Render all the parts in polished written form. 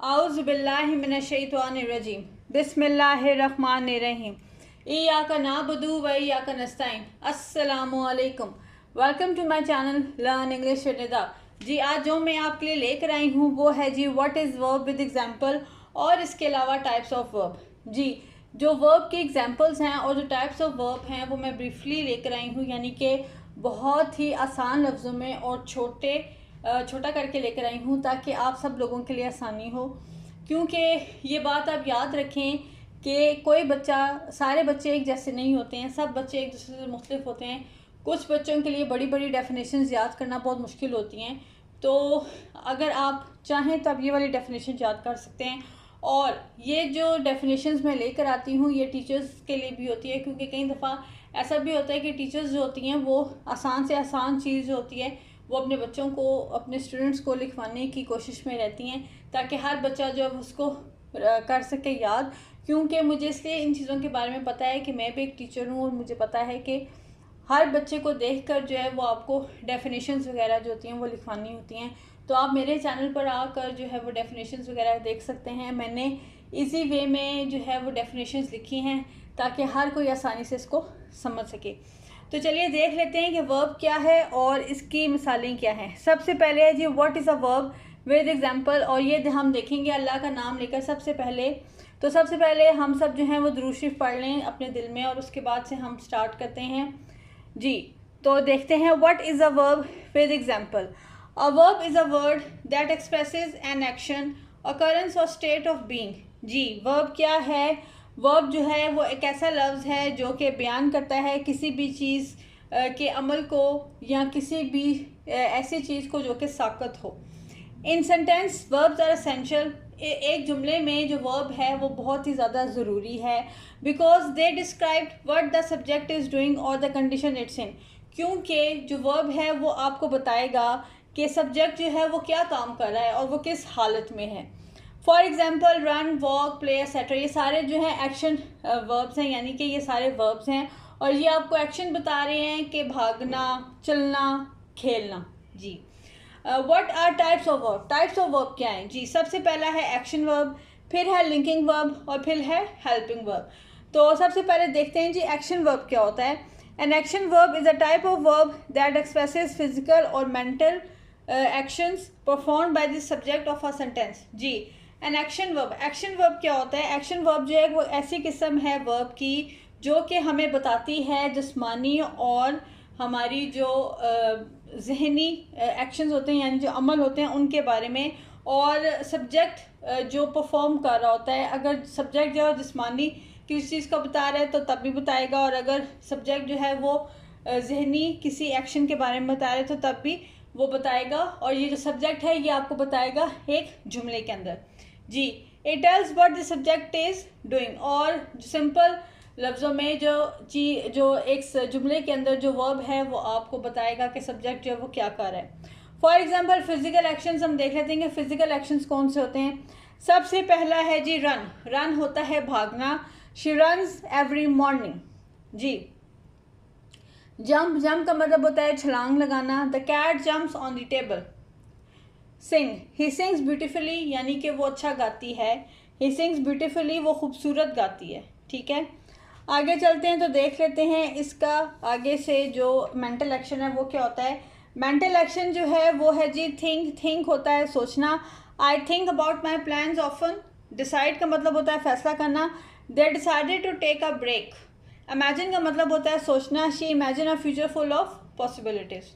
आउज़ुबिल्लाहिमिनश्शैतानिर्रजीम बिस्मिल्लाहिर्रहमानिर्रहीम इय्याका नअबुदु व इय्याका नस्तईन। अस्सलामु अलैकुम। Welcome to my channel learn English with Nida. जी आज जो मैं आपके लिए लेकर आई हूँ वो है जी what is verb with example और इसके अलावा टाइप्स ऑफ वर्ब। जी जो वर्ब के एग्जांपल्स हैं और जो टाइप्स ऑफ वर्ब हैं वो मैं ब्रीफली लेकर आई हूँ, यानी कि बहुत ही आसान लफ्ज़ों में और छोटा करके लेकर आई हूँ ताकि आप सब लोगों के लिए आसानी हो। क्योंकि ये बात आप याद रखें कि कोई बच्चा, सारे बच्चे एक जैसे नहीं होते हैं, सब बच्चे एक दूसरे से मुख्तलिफ होते हैं। कुछ बच्चों के लिए बड़ी बड़ी डेफिनेशंस याद करना बहुत मुश्किल होती हैं, तो अगर आप चाहें तो आप ये वाली डेफिनेशन याद कर सकते हैं। और ये जो डेफिनेशंस मैं लेकर आती हूँ ये टीचर्स के लिए भी होती है, क्योंकि कई दफ़ा ऐसा भी होता है कि टीचर्स जो होती हैं वो आसान से आसान चीज़ जो होती है वो अपने बच्चों को, अपने स्टूडेंट्स को लिखवाने की कोशिश में रहती हैं ताकि हर बच्चा जो है उसको कर सके याद। क्योंकि मुझे इसलिए इन चीज़ों के बारे में पता है कि मैं भी एक टीचर हूँ और मुझे पता है कि हर बच्चे को देखकर जो है वो आपको डेफिनेशंस वगैरह जो होती हैं वो लिखवानी होती हैं। तो आप मेरे चैनल पर आकर जो है वो डेफिनेशंस वगैरह देख सकते हैं। मैंने इजी वे में जो है वो डेफिनेशंस लिखी हैं ताकि हर कोई आसानी से इसको समझ सके। तो चलिए देख लेते हैं कि वर्ब क्या है और इसकी मिसालें क्या हैं। सबसे पहले है जी what is a verb with example, और ये हम देखेंगे अल्लाह का नाम लेकर। सबसे पहले हम सब जो हैं वो दुरूद शरीफ पढ़ लें अपने दिल में और उसके बाद से हम स्टार्ट करते हैं जी। तो देखते हैं what is a verb with example. A verb is a word that expresses an action, occurrence और स्टेट ऑफ बीइंग। जी वर्ब क्या है? वर्ब जो है वो एक ऐसा लफ्ज़ है जो कि बयान करता है किसी भी चीज़ के अमल को या किसी भी ऐसी चीज़ को जो कि साकत हो। इन सेंटेंस वर्ब्स आर एसेंशियल। एक जुमले में जो वर्ब है वो बहुत ही ज़्यादा ज़रूरी है, because they describe what the subject is doing और द कंडीशन इट्स इन। क्योंकि जो वर्ब है वो आपको बताएगा कि सब्जेक्ट जो है वो क्या काम कर रहा है और वो किस हालत में है। For example run, walk, play etcetera, ये सारे जो हैं एक्शन वर्ब्स हैं, यानी कि ये सारे वर्ब्स हैं और ये आपको एक्शन बता रहे हैं कि भागना, चलना, खेलना। जी what are types of verb? Types of verb क्या हैं? जी सबसे पहला है एक्शन वर्ब, फिर है लिंकिंग वर्ब और फिर है हेल्पिंग वर्ब। तो सबसे पहले देखते हैं जी एक्शन वर्ब क्या होता है। An action verb is a type of verb that expresses physical और mental actions performed by the subject of a sentence. जी एन एक्शन वर्ब क्या होता है? एक्शन वर्ब जो है वो ऐसी किस्म है वर्ब की जो कि हमें बताती है जिस्मानी और हमारी जो जहनी एक्शंस होते हैं, यानी जो अमल होते हैं उनके बारे में। और सब्जेक्ट जो परफॉर्म कर रहा होता है, अगर सब्जेक्ट जो है जिस्मानी किसी चीज़ का बता रहा है तो तब भी बताएगा, और अगर सब्जेक्ट जो है वो जहनी किसी एक्शन के बारे में बता रहा है तो तब भी वो बताएगा। और ये जो सब्जेक्ट है ये आपको बताएगा एक जुमले के अंदर। जी it tells what the subject is doing, और सिंपल लफ्ज़ों में जो एक जुमले के अंदर जो वर्ब है वो आपको बताएगा कि सब्जेक्ट जो है वो क्या कर रहा है। फॉर एग्जांपल फिजिकल एक्शंस हम देख लेते हैं कि फिजिकल एक्शंस कौन से होते हैं। सबसे पहला है जी रन। रन होता है भागना। She runs every morning. जी जंप का मतलब होता है छलांग लगाना। The cat jumps on the table. Sing, he sings beautifully, यानी कि वो अच्छा गाती है। ही सिंग्स ब्यूटिफुली, वो खूबसूरत गाती है। ठीक है, आगे चलते हैं तो देख लेते हैं इसका आगे से जो मेंटल एक्शन है वो क्या होता है। मेंटल एक्शन जो है वो है जी थिंक होता है सोचना। I think about my plans often. Decide का मतलब होता है फैसला करना। They decided to take a break. Imagine का मतलब होता है सोचना। She imagine a future full of possibilities.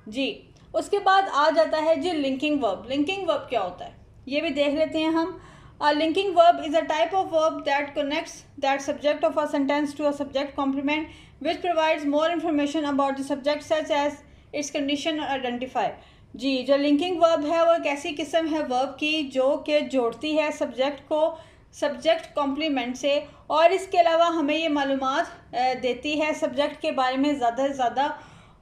जी उसके बाद आ जाता है जी लिंकिंग वर्ब। लिंकिंग वर्ब क्या होता है ये भी देख लेते हैं हम। A linking verb is a type of verb that connects that subject of a sentence to a subject complement which provides more information about the subject such as its condition or identifier। जी जो linking verb है वो एक ऐसी किस्म है verb की जो कि जोड़ती है सब्जेक्ट को सब्जेक्ट कॉम्प्लीमेंट से, और इसके अलावा हमें ये मालूमात देती है सब्जेक्ट के बारे में ज़्यादा से ज़्यादा,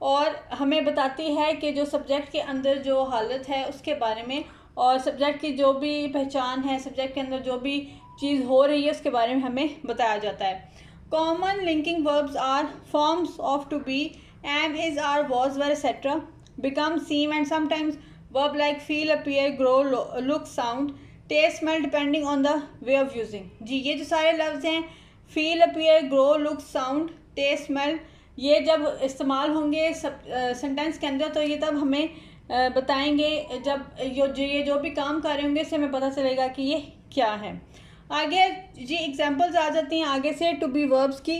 और हमें बताती है कि जो सब्जेक्ट के अंदर जो हालत है उसके बारे में, और सब्जेक्ट की जो भी पहचान है, सब्जेक्ट के अंदर जो भी चीज़ हो रही है उसके बारे में हमें बताया जाता है। Common linking verbs are forms of to be, am, is, are, was, were etcetera, become, seem and sometimes verb like feel, appear, grow, look, sound, taste, smell, depending on the way of using. जी, ये जो सारे लफ्ज़ हैं feel, appear, grow, look, sound, taste, smell, ये जब इस्तेमाल होंगे सेंटेंस के अंदर तो ये तब हमें बताएंगे जब ये जो भी काम कर रहे होंगे इससे हमें पता चलेगा कि ये क्या है। आगे जी एग्जांपल्स आ जाती हैं आगे से टू बी वर्ब्स की।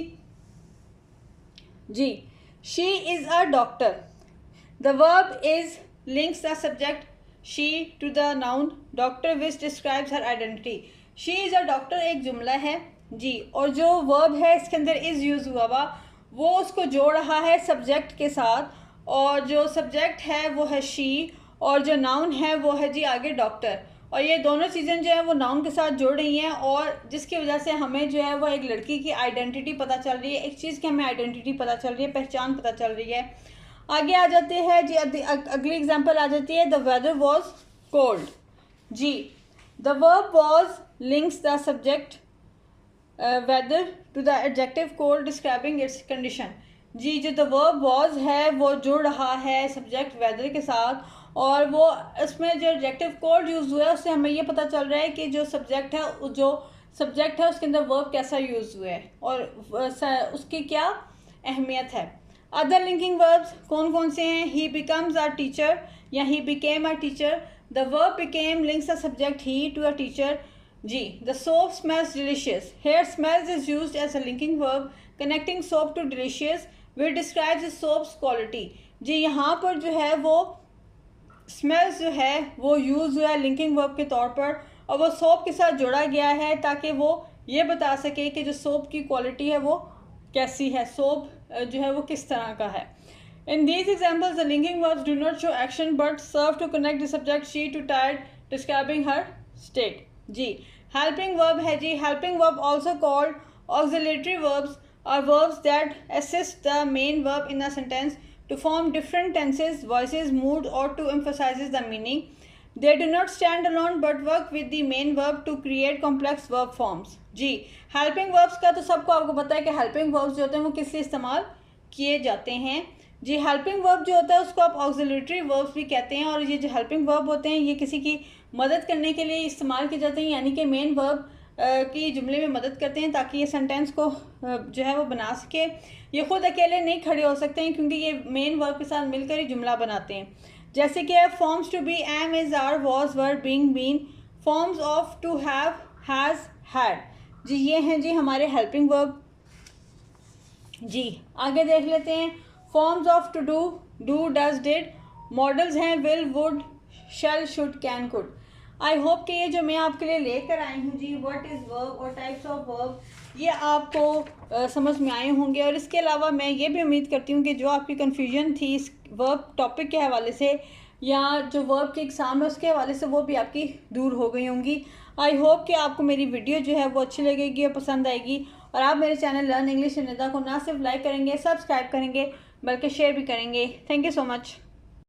जी, she is a doctor, the verb is links the subject she to the noun doctor which describes her identity. She is a doctor एक जुमला है जी, और जो वर्ब है इसके अंदर इज़ यूज़ हुआ हुआ वो उसको जोड़ रहा है सब्जेक्ट के साथ, और जो सब्जेक्ट है वो है शी और जो नाउन है वो है जी आगे डॉक्टर, और ये दोनों चीज़ें जो है वो नाउन के साथ जुड़ रही हैं और जिसकी वजह से हमें जो है वो एक लड़की की आइडेंटिटी पता चल रही है, एक चीज़ की हमें आइडेंटिटी पता चल रही है, पहचान पता चल रही है। आगे आ जाते हैं जी, अगली एग्जांपल आ जाती है द वेदर वॉज कोल्ड। जी, the verb was links the subject weather to the adjective cold describing its condition. जी, जो द वर्ब वॉज है वो जुड़ रहा है सब्जेक्ट वेदर के साथ, और वो इसमें जो एडजेक्टिव कोल्ड यूज़ हुआ है उससे हमें ये पता चल रहा है कि जो सब्जेक्ट है उसके अंदर वर्ब कैसा यूज़ हुआ है और उसकी क्या अहमियत है। अदर लिंकिंग वर्ब्स कौन कौन से हैं? ही बिकम्स अ टीचर या he became a teacher, the verb became links the subject he to a teacher. जी, the soap smells delicious, here smells is used as a linking verb connecting soap to delicious which describes the soap's quality. जी, यहाँ पर जो है वो smells जो है वो यूज़ हुआ है लिंकिंग वर्ब के तौर पर और वो सोप के साथ जोड़ा गया है ताकि वो ये बता सके कि जो सोप की क्वालिटी है वो कैसी है, सोप जो है वो किस तरह का है। In these examples the linking verbs do not show action but serve to connect the subject she to tired describing her state. जी, हेल्पिंग वर्ब है जी, helping verb also called auxiliary verbs are verbs that assist the main verb in a sentence to form different tenses, voices, mood or to emphasize the meaning. They do not stand alone but work with the main verb to create complex verb forms. Ji, helping verbs का तो सबको आपको पता है कि helping verbs जो होते हैं वो किस लिए इस्तेमाल किए जाते हैं। जी, helping verb जो होता है उसको आप auxiliary verbs भी कहते हैं, और ये जो helping verb होते हैं ये किसी की मदद करने के लिए इस्तेमाल किए जाते हैं, यानी कि मेन वर्ब की जुमले में मदद करते हैं ताकि ये सेंटेंस को जो है वो बना सके। ये खुद अकेले नहीं खड़े हो सकते हैं क्योंकि ये मेन वर्ब के साथ मिलकर ही जुमला बनाते हैं। जैसे कि forms to be, am, is, are, was, were, being, been. Forms of to have, has, had. जी, ये हैं जी हमारे हेल्पिंग वर्ब। जी, आगे देख लेते हैं forms of to do, do, does, did. Modals हैं will, would, shall, should, can, could. I hope कि ये जो मैं आपके लिए लेकर आई हूँ जी व्हाट इज़ वर्ब और टाइप्स ऑफ वर्ब, ये आपको समझ में आए होंगे। और इसके अलावा मैं ये भी उम्मीद करती हूँ कि जो आपकी कन्फ्यूजन थी इस वर्ब टॉपिक के हवाले से या जो वर्ब के एग्ज़ाम है उसके हवाले से वो भी आपकी दूर हो गई होंगी। आई होप कि आपको मेरी वीडियो जो है वो अच्छी लगेगी और पसंद आएगी, और आप मेरे channel learn English with Nida को ना सिर्फ लाइक करेंगे, सब्सक्राइब करेंगे, बल्कि शेयर भी करेंगे। Thank you so much.